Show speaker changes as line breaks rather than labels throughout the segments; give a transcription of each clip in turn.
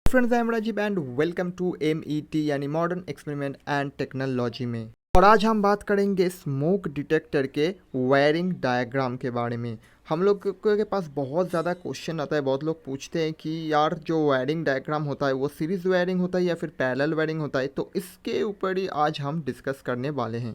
Friends, I am Rajiv and welcome to MET यानी modern experiment and technology में। और आज हम बात करेंगे स्मोक डिटेक्टर के वायरिंग डायग्राम के बारे में। हम लोग के पास बहुत ज़्यादा क्वेश्चन आता है, बहुत लोग पूछते हैं कि यार जो वायरिंग डायग्राम होता है वो सीरीज़ वायरिंग होता है या फिर पैरेलल वायरिंग होता है। तो इसके ऊपर ही आज हम डिस्कस करने वाले हैं।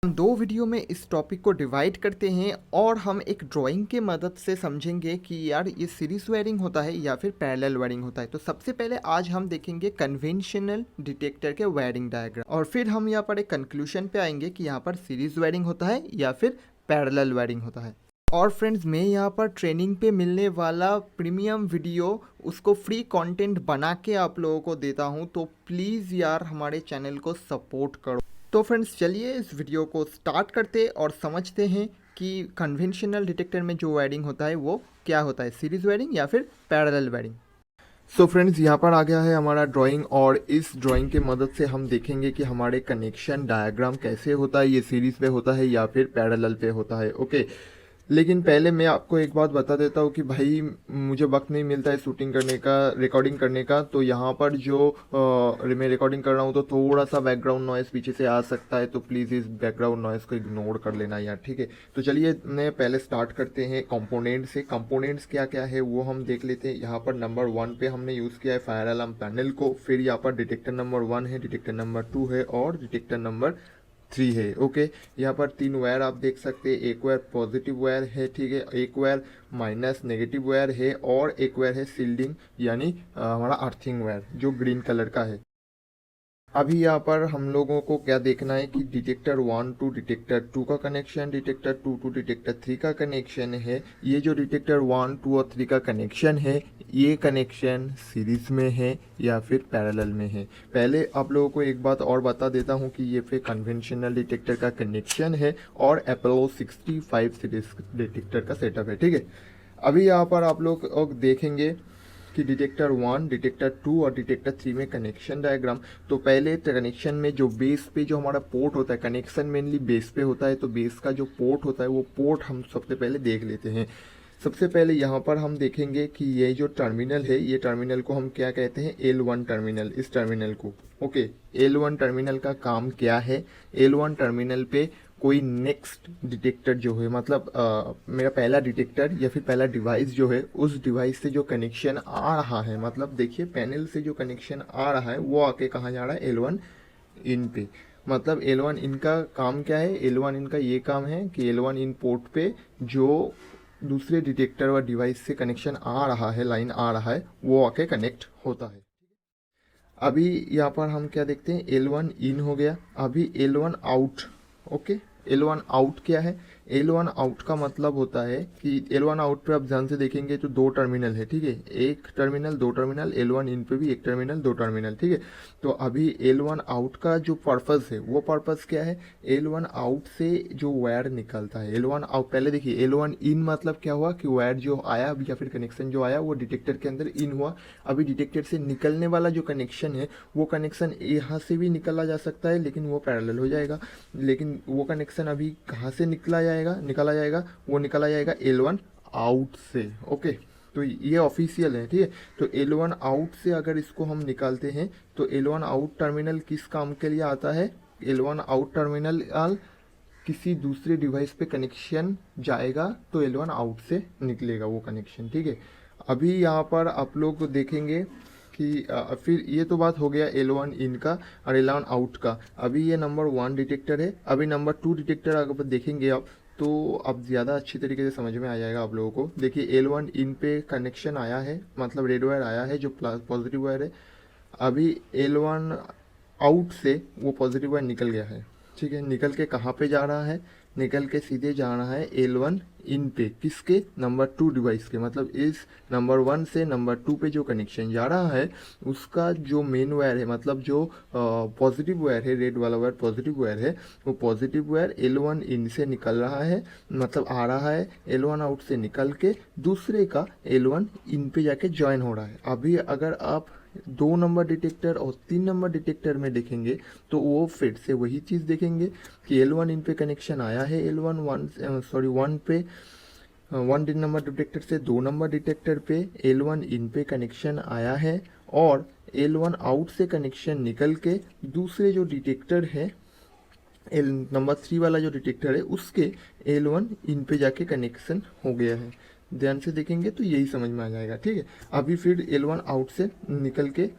हम दो वीडियो में इस टॉपिक को डिवाइड करते हैं और हम एक ड्राइंग के मदद से समझेंगे कि यार ये सीरीज वायरिंग होता है या फिर पैरेलल वायरिंग होता है। तो सबसे पहले आज हम देखेंगे कन्वेंशनल डिटेक्टर के वायरिंग डायग्राम और फिर हम यहाँ पर एक कंक्लूजन पे आएंगे कि यहाँ पर सीरीज वायरिंग होता है या फिर पैरेलल वायरिंग होता है। और फ्रेंड्स, मैं यहाँ पर ट्रेनिंग पे मिलने वाला प्रीमियम वीडियो उसको फ्री कंटेंट बना के आप लोगों को देता हूँ, तो प्लीज़ यार हमारे चैनल को सपोर्ट करो। तो फ्रेंड्स, चलिए इस वीडियो को स्टार्ट करते और समझते हैं कि कन्वेंशनल डिटेक्टर में जो वायरिंग होता है वो क्या होता है, सीरीज वायरिंग या फिर पैरेलल वायरिंग। सो फ्रेंड्स, यहाँ पर आ गया है हमारा ड्राइंग और इस ड्राइंग के मदद से हम देखेंगे कि हमारे कनेक्शन डायग्राम कैसे होता है, ये सीरीज पे होता है या फिर पैरेलल पे होता है। ओके, लेकिन पहले मैं आपको एक बात बता देता हूँ कि भाई मुझे वक्त नहीं मिलता है शूटिंग करने का, रिकॉर्डिंग करने का। तो यहाँ पर जो मैं रिकॉर्डिंग कर रहा हूँ तो थोड़ा सा बैकग्राउंड नॉइस पीछे से आ सकता है, तो प्लीज़ इस बैकग्राउंड नॉइस को इग्नोर कर लेना यार, ठीक है। तो चलिए पहले स्टार्ट करते हैं कंपोनेंट से। कंपोनेंट्स क्या क्या है वो हम देख लेते हैं। यहाँ पर नंबर 1 पे हमने यूज़ किया है फायर अलार्म पैनल को। फिर यहाँ पर डिटेक्टर नंबर 1 है, डिटेक्टर नंबर 2 है और डिटेक्टर नंबर 3 है। ओके, यहाँ पर 3 वायर आप देख सकते हैं। एक वायर पॉजिटिव वायर है, ठीक है, एक वायर माइनस नेगेटिव वायर है और एक वायर है शील्डिंग यानी हमारा अर्थिंग वायर जो ग्रीन कलर का है। अभी यहाँ पर हम लोगों को क्या देखना है कि डिटेक्टर 1 टू डिटेक्टर 2 का कनेक्शन, डिटेक्टर 2 टू डिटेक्टर 3 का कनेक्शन है। ये जो डिटेक्टर 1, 2 और 3 का कनेक्शन है, ये कनेक्शन सीरीज में है या फिर पैरेलल में है। पहले आप लोगों को एक बात और बता देता हूँ कि ये फिर कन्वेंशनल डिटेक्टर का कनेक्शन है और अपोलो 65 सीरीज डिटेक्टर का सेटअप है, ठीक है। अभी यहाँ पर आप लोग देखेंगे कि डिटेक्टर 1, डिटेक्टर 2 और डिटेक्टर 3 में कनेक्शन डायग्राम। तो पहले कनेक्शन में जो बेस पे जो हमारा पोर्ट होता है, कनेक्शन मेनली बेस पे होता है, तो बेस का जो पोर्ट होता है वो पोर्ट हम सबसे पहले देख लेते हैं। सबसे पहले यहाँ पर हम देखेंगे कि ये जो टर्मिनल है, ये टर्मिनल को हम क्या कहते हैं, L1 टर्मिनल, इस टर्मिनल को। ओके, L1 टर्मिनल का काम क्या है, L1 टर्मिनल पे कोई नेक्स्ट डिटेक्टर जो है, मतलब मेरा पहला डिटेक्टर या फिर पहला डिवाइस जो है, उस डिवाइस से जो कनेक्शन आ रहा है, मतलब देखिए पैनल से जो कनेक्शन आ रहा है वो आके कहाँ जा रहा है, L1 इन पे। मतलब L1 इन का काम क्या है, L1 इन का ये काम है कि L1 इन पोर्ट पे जो दूसरे डिटेक्टर और डिवाइस से कनेक्शन आ रहा है, लाइन आ रहा है, वो आके कनेक्ट होता है। अभी यहाँ पर हम क्या देखते हैं, L1 इन हो गया, अभी L1 out. Okay, L1 out क्या है, L1 आउट का मतलब होता है कि L1 आउट पे आप ध्यान से देखेंगे तो 2 टर्मिनल है, ठीक है, एक टर्मिनल 2 टर्मिनल, L1 इन पे भी 1 टर्मिनल 2 टर्मिनल, ठीक है। तो अभी L1 आउट का जो पर्पस है वो पर्पस क्या है, L1 आउट से जो वायर निकलता है, L1 आउट, पहले देखिए L1 इन मतलब क्या हुआ कि वायर जो आया या फिर कनेक्शन जो आया वो डिटेक्टर के अंदर इन हुआ। अभी डिटेक्टर से निकलने वाला जो कनेक्शन है वो कनेक्शन यहाँ से भी निकला जा सकता है, लेकिन वो पैरेलल हो जाएगा। लेकिन वो कनेक्शन अभी कहाँ से निकला जाएगा, वो निकला जाएगा L1 आउट से। ओके, तो ये ऑफिशियल है, ठीक है। तो L1 आउट से अगर इसको हम निकालते हैं तो L1 आउट टर्मिनल किस काम के लिए आता है, L1 आउट टर्मिनल किसी दूसरे डिवाइस पे कनेक्शन जाएगा तो L1 आउट से निकलेगा वो कनेक्शन, ठीक है। अभी यहाँ पर आप लोग देखेंगे कि फिर ये तो बात हो गया L1 इन का और L1 आउट का। अभी ये नंबर 1 डिटेक्टर है। अभी नंबर 2 डिटेक्टर अगर देखेंगे आप तो अब ज़्यादा अच्छी तरीके से समझ में आ जाएगा आप लोगों को। देखिए L1 इन पे कनेक्शन आया है, मतलब रेड वायर आया है जो पॉजिटिव वायर है। अभी L1 आउट से वो पॉजिटिव वायर निकल गया है, ठीक है। निकल के कहाँ पे जा रहा है, निकल के सीधे जा रहा है L1 इन पे, किसके, नंबर 2 डिवाइस के। मतलब इस नंबर 1 से नंबर 2 पे जो कनेक्शन जा रहा है उसका जो मेन वायर है, मतलब जो पॉजिटिव वायर है, रेड वाला वायर पॉजिटिव वायर है, वो पॉजिटिव वायर L1 इन से निकल रहा है, मतलब आ रहा है L1 आउट से निकल के दूसरे का L1 इन पे जाके ज्वाइन हो रहा है। अभी अगर आप 2 नंबर डिटेक्टर और 3 नंबर डिटेक्टर में देखेंगे तो वो फिर से वही चीज़ देखेंगे कि L1 इन पे कनेक्शन आया है, L1 1 पे 1 नंबर डिटेक्टर से 2 नंबर डिटेक्टर पे L1 इन पे कनेक्शन आया है और L1 आउट से कनेक्शन निकल के दूसरे जो डिटेक्टर है एल नंबर 3 वाला जो डिटेक्टर है उसके L1 इन पे जाके कनेक्शन हो गया है। ध्यान से देखेंगे तो यही समझ में आ जाएगा, ठीक है। अभी फिर L1 आउट से निकल के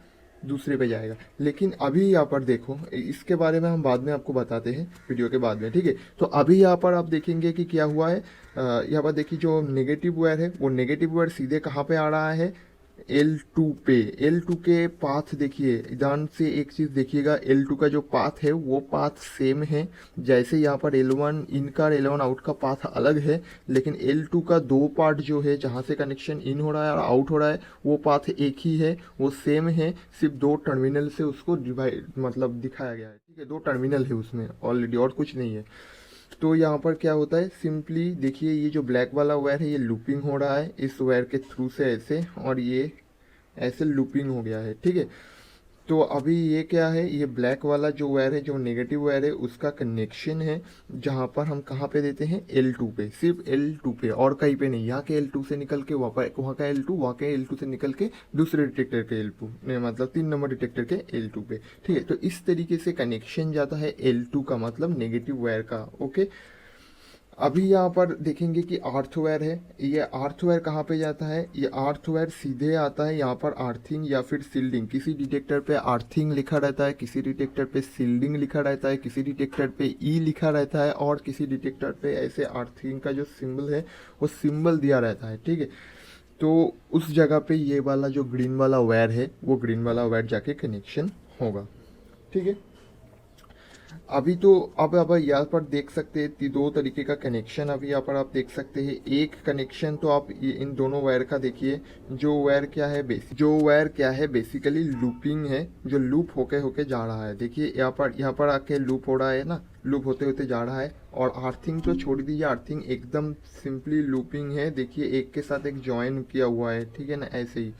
दूसरे पे जाएगा, लेकिन अभी यहाँ पर देखो, इसके बारे में हम बाद में आपको बताते हैं वीडियो के बाद में, ठीक है। तो अभी यहाँ पर आप देखेंगे कि क्या हुआ है। यहाँ पर देखिए जो नेगेटिव वायर है वो नेगेटिव वायर सीधे कहाँ पे आ रहा है, L2 पे। L2 के पाथ देखिए, ध्यान से एक चीज़ देखिएगा, L2 का जो पाथ है वो पाथ सेम है। जैसे यहाँ पर L1 इन का और L1 आउट का पाथ अलग है, लेकिन L2 का दो पार्ट जो है जहाँ से कनेक्शन इन हो रहा है और आउट हो रहा है वो पाथ एक ही है, वो सेम है, सिर्फ दो टर्मिनल से उसको डिवाइड मतलब दिखाया गया है, ठीक है। दो टर्मिनल है उसमें ऑलरेडी, और कुछ नहीं है। तो यहाँ पर क्या होता है, सिंपली देखिए ये जो ब्लैक वाला वायर है ये लूपिंग हो रहा है इस वायर के थ्रू से ऐसे, और ये ऐसे लूपिंग हो गया है, ठीक है। तो अभी ये क्या है, ये ब्लैक वाला जो वायर है, जो नेगेटिव वायर है, उसका कनेक्शन है जहाँ पर हम कहाँ पे देते हैं, L2 पे, सिर्फ L2 पे और कहीं पे नहीं। यहाँ के L2 से निकल के वहाँ का L2, वहाँ के L2 से निकल के दूसरे डिटेक्टर के L2 नहीं, मतलब 3 नंबर डिटेक्टर के L2 पे, ठीक है। तो इस तरीके से कनेक्शन जाता है L2 का, मतलब नेगेटिव वायर का, ओके। अभी यहाँ पर देखेंगे कि अर्थ वायर है, ये अर्थ वायर कहाँ पे जाता है, ये अर्थ वायर सीधे आता है यहाँ पर अर्थिंग या फिर सील्डिंग। किसी डिटेक्टर पे अर्थिंग लिखा रहता है, किसी डिटेक्टर पे सील्डिंग लिखा रहता है, किसी डिटेक्टर पे ई लिखा रहता है, और किसी डिटेक्टर पे ऐसे अर्थिंग का जो सिंबल है वो सिंबल दिया रहता है, ठीक है। तो उस जगह पे ये वाला जो ग्रीन वाला वायर है वो ग्रीन वाला वायर जाके कनेक्शन होगा, ठीक है। अभी तो अब यहाँ पर देख सकते हैं दो तरीके का कनेक्शन अभी यहाँ पर आप देख सकते हैं। एक कनेक्शन तो आप इन दोनों वायर का देखिए, जो वायर क्या है बेसिकली लूपिंग है, जो लूप होके होके जा रहा है। देखिए यहाँ पर आके लूप हो रहा है ना, लूप होते होते जा रहा है। और अर्थिंग तो छोड़ दीजिए, अर्थिंग एकदम सिंपली लूपिंग है। देखिए एक के साथ एक ज्वाइन किया हुआ है, ठीक है ना, ऐसे ही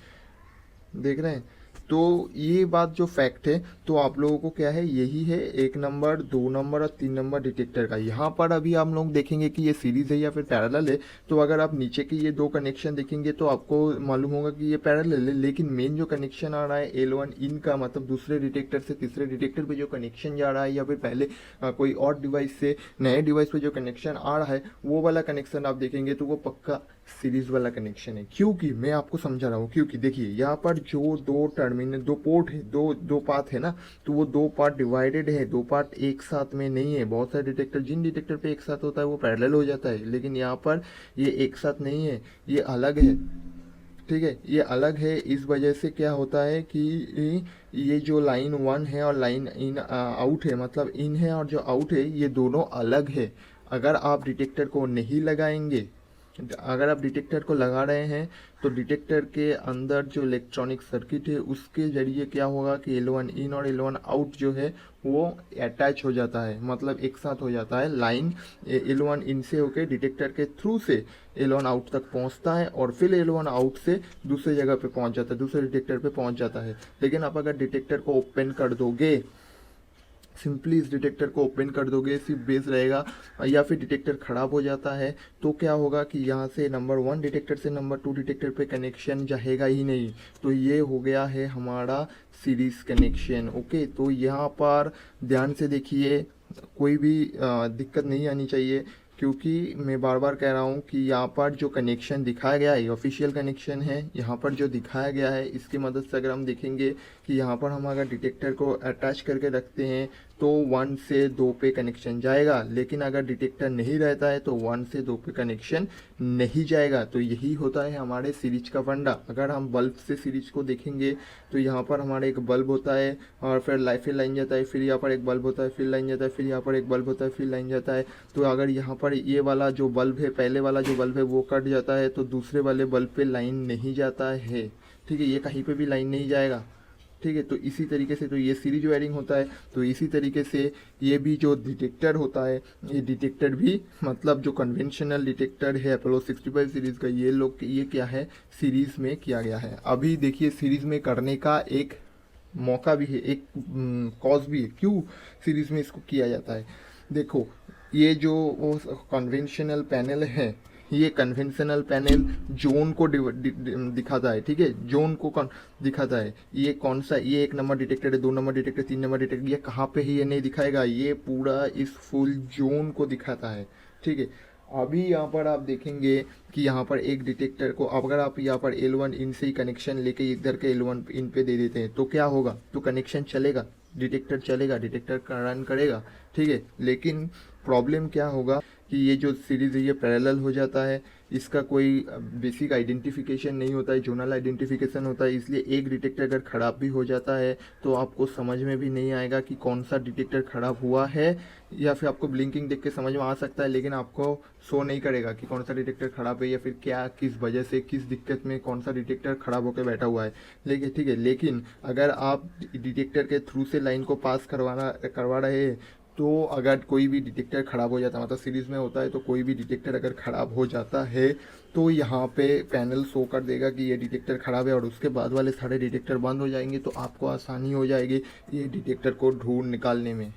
देख रहे हैं। तो ये बात जो फैक्ट है, तो आप लोगों को क्या है, यही है 1 नंबर 2 नंबर और 3 नंबर डिटेक्टर का। यहाँ पर अभी हम लोग देखेंगे कि ये सीरीज है या फिर पैरेलल है। तो अगर आप नीचे के ये दो कनेक्शन देखेंगे तो आपको मालूम होगा कि ये पैरेलल है, लेकिन मेन जो कनेक्शन आ रहा है L1 इन का, मतलब दूसरे डिटेक्टर से तीसरे डिटेक्टर पे जो कनेक्शन जा रहा है, या फिर पहले कोई और डिवाइस से नए डिवाइस पे जो कनेक्शन आ रहा है, वो वाला कनेक्शन आप देखेंगे तो वो पक्का सीरीज वाला कनेक्शन है। क्योंकि मैं आपको समझा रहा हूँ, क्योंकि देखिए यहाँ पर जो दो टर्मिनल, दो पोर्ट है, दो पाथ है ना, तो वो दो पार्ट डिवाइडेड है, दो पार्ट एक साथ में नहीं है। बहुत सारे डिटेक्टर, जिन डिटेक्टर पे एक साथ होता है वो पैरेलल हो जाता है, लेकिन यहाँ पर ये एक साथ नहीं है, ये अलग है, ठीक है। ये अलग है, इस वजह से क्या होता है कि ये जो लाइन 1 है और लाइन इन आउट है, मतलब इन है और जो आउट है, ये दोनों अलग है। अगर आप डिटेक्टर को नहीं लगाएंगे, अगर आप डिटेक्टर को लगा रहे हैं तो डिटेक्टर के अंदर जो इलेक्ट्रॉनिक सर्किट है उसके जरिए क्या होगा कि L1 इन और L1 आउट जो है वो अटैच हो जाता है, मतलब एक साथ हो जाता है। लाइन L1 इन से होकर डिटेक्टर के थ्रू से L1 आउट तक पहुंचता है, और फिर L1 आउट से दूसरे जगह पे पहुंच जाता है, दूसरे डिटेक्टर पे पहुंच जाता है। लेकिन आप अगर डिटेक्टर को ओपन कर दोगे, सिंपली इस डिटेक्टर को ओपन कर दोगे, सिर्फ बेस रहेगा, या फिर डिटेक्टर ख़राब हो जाता है, तो क्या होगा कि यहाँ से नंबर 1 डिटेक्टर से नंबर 2 डिटेक्टर पे कनेक्शन जाएगा ही नहीं। तो ये हो गया है हमारा सीरीज कनेक्शन, ओके। तो यहाँ पर ध्यान से देखिए, कोई भी दिक्कत नहीं आनी चाहिए, क्योंकि मैं बार बार कह रहा हूँ कि यहाँ पर जो कनेक्शन दिखाया गया है ऑफिशियल कनेक्शन है। यहाँ पर जो दिखाया गया है इसकी मदद से अगर हम देखेंगे कि यहाँ पर हम अगर डिटेक्टर को अटैच करके रखते हैं तो 1 से 2 पे कनेक्शन जाएगा, लेकिन अगर डिटेक्टर नहीं रहता है तो 1 से 2 पे कनेक्शन नहीं जाएगा। तो यही होता है हमारे सीरीज का फंडा। अगर हम बल्ब से सीरीज को देखेंगे तो यहाँ पर हमारे एक बल्ब होता है, और फिर लाइन जाता है, फिर यहाँ पर एक बल्ब होता है, फिर लाइन जाता है, फिर यहाँ पर एक बल्ब होता है, फिर लाइन जाता है। तो अगर यहाँ पर ये वाला जो बल्ब है, पहले वाला जो बल्ब है वो कट जाता है तो दूसरे वाले बल्ब पे लाइन नहीं जाता है, ठीक है। ये कहीं पे भी लाइन नहीं जाएगा, ठीक है। तो इसी तरीके से तो ये सीरीज वायरिंग होता है। तो इसी तरीके से ये भी जो डिटेक्टर होता है, ये डिटेक्टर भी मतलब जो कन्वेंशनल डिटेक्टर है अपोलो 65 सीरीज़ का, ये क्या है, सीरीज़ में किया गया है। अभी देखिए सीरीज़ में करने का एक मौका भी है, एक कॉज भी है, क्यों सीरीज़ में इसको किया जाता है। देखो ये जो वो कन्वेंशनल पैनल है, ये कन्वेंशनल पैनल जोन को दिखाता है, ठीक है, जोन को कौन दिखाता है, ये कौन सा, ये 1 नंबर डिटेक्टर है, 2 नंबर डिटेक्टर, 3 नंबर डिटेक्टर, ये कहाँ पे है ये नहीं दिखाएगा, ये पूरा इस फुल जोन को दिखाता है, ठीक है। अभी यहाँ पर आप देखेंगे कि यहाँ पर एक डिटेक्टर को अगर आप यहाँ पर L1 इन से ही कनेक्शन लेके इधर के L1 इन पे दे देते हैं तो क्या होगा, तो कनेक्शन चलेगा, डिटेक्टर चलेगा, डिटेक्टर रन करेगा, ठीक है। लेकिन प्रॉब्लम क्या होगा कि ये जो सीरीज़ है ये पैरेलल हो जाता है, इसका कोई बेसिक आइडेंटिफिकेशन नहीं होता है, जोनल आइडेंटिफिकेशन होता है, इसलिए एक डिटेक्टर अगर ख़राब भी हो जाता है तो आपको समझ में भी नहीं आएगा कि कौन सा डिटेक्टर ख़राब हुआ है, या फिर आपको ब्लिंकिंग देख के समझ में आ सकता है लेकिन आपको शो नहीं करेगा कि कौन सा डिटेक्टर ख़राब है या फिर क्या किस वजह से किस दिक्कत में कौन सा डिटेक्टर ख़राब होकर बैठा हुआ है, लेकिन ठीक है। लेकिन अगर आप डिटेक्टर के थ्रू से लाइन को पास करवा रहे हैं तो अगर कोई भी डिटेक्टर ख़राब हो जाता है, मतलब सीरीज़ में होता है तो कोई भी डिटेक्टर अगर ख़राब हो जाता है तो यहाँ पे पैनल शो कर देगा कि ये डिटेक्टर ख़राब है और उसके बाद वाले सारे डिटेक्टर बंद हो जाएंगे, तो आपको आसानी हो जाएगी ये डिटेक्टर को ढूंढ निकालने में।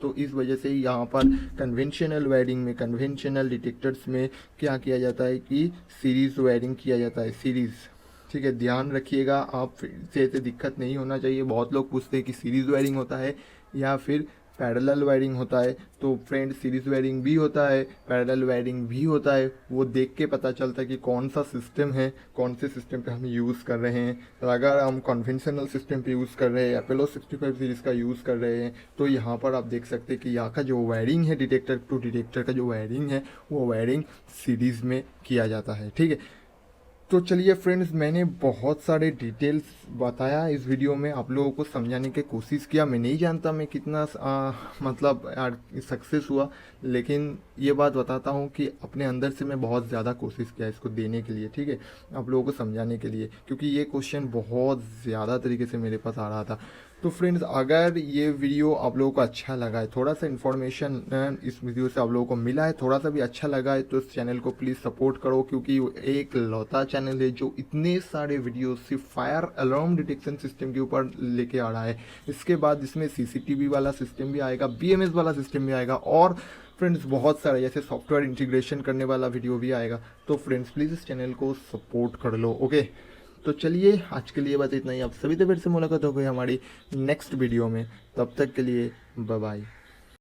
तो इस वजह से यहाँ पर कन्वेंशनल वायरिंग में, कन्वेंशनल डिटेक्टर्स में क्या किया जाता है कि सीरीज़ वायरिंग किया जाता है, सीरीज़, ठीक है। ध्यान रखिएगा, आप से दिक्कत नहीं होना चाहिए। बहुत लोग पूछते हैं कि सीरीज़ वायरिंग होता है या फिर पैरेलल वायरिंग होता है, तो फ्रेंड सीरीज़ वायरिंग भी होता है, पैरेलल वायरिंग भी होता है, वो देख के पता चलता है कि कौन सा सिस्टम है, कौन से सिस्टम पे हम यूज़ कर रहे हैं। तो अगर हम कन्वेंशनल सिस्टम पे यूज़ कर रहे हैं, अपोलो 65 सीरीज़ का यूज़ कर रहे हैं, तो यहाँ पर आप देख सकते हैं कि यहाँ का जो वायरिंग है, डिटेक्टर टू डिटेक्टर का जो वायरिंग है वो वायरिंग सीरीज़ में किया जाता है, ठीक है। तो चलिए फ्रेंड्स, मैंने बहुत सारे डिटेल्स बताया इस वीडियो में, आप लोगों को समझाने की कोशिश किया। मैं नहीं जानता मैं कितना मतलब सक्सेस हुआ, लेकिन ये बात बताता हूँ कि अपने अंदर से मैं बहुत ज़्यादा कोशिश किया इसको देने के लिए, ठीक है, आप लोगों को समझाने के लिए, क्योंकि ये क्वेश्चन बहुत ज़्यादा तरीके से मेरे पास आ रहा था। तो फ्रेंड्स, अगर ये वीडियो आप लोगों को अच्छा लगा है, थोड़ा सा इन्फॉर्मेशन इस वीडियो से आप लोगों को मिला है, थोड़ा सा भी अच्छा लगा है, तो इस चैनल को प्लीज़ सपोर्ट करो, क्योंकि एक लौता चैनल है जो इतने सारे वीडियो सिर्फ फायर अलार्म डिटेक्शन सिस्टम के ऊपर लेके आ रहा है। इसके बाद इसमें CCTV वाला सिस्टम भी आएगा, BMS वाला सिस्टम भी आएगा, और फ्रेंड्स बहुत सारा जैसे सॉफ्टवेयर इंटीग्रेशन करने वाला वीडियो भी आएगा। तो फ्रेंड्स प्लीज़ इस चैनल को सपोर्ट कर लो, ओके। तो चलिए आज के लिए बस इतना ही, आप सभी से फिर से मुलाकात हो गई हमारी नेक्स्ट वीडियो में, तब तक के लिए बाय बाय।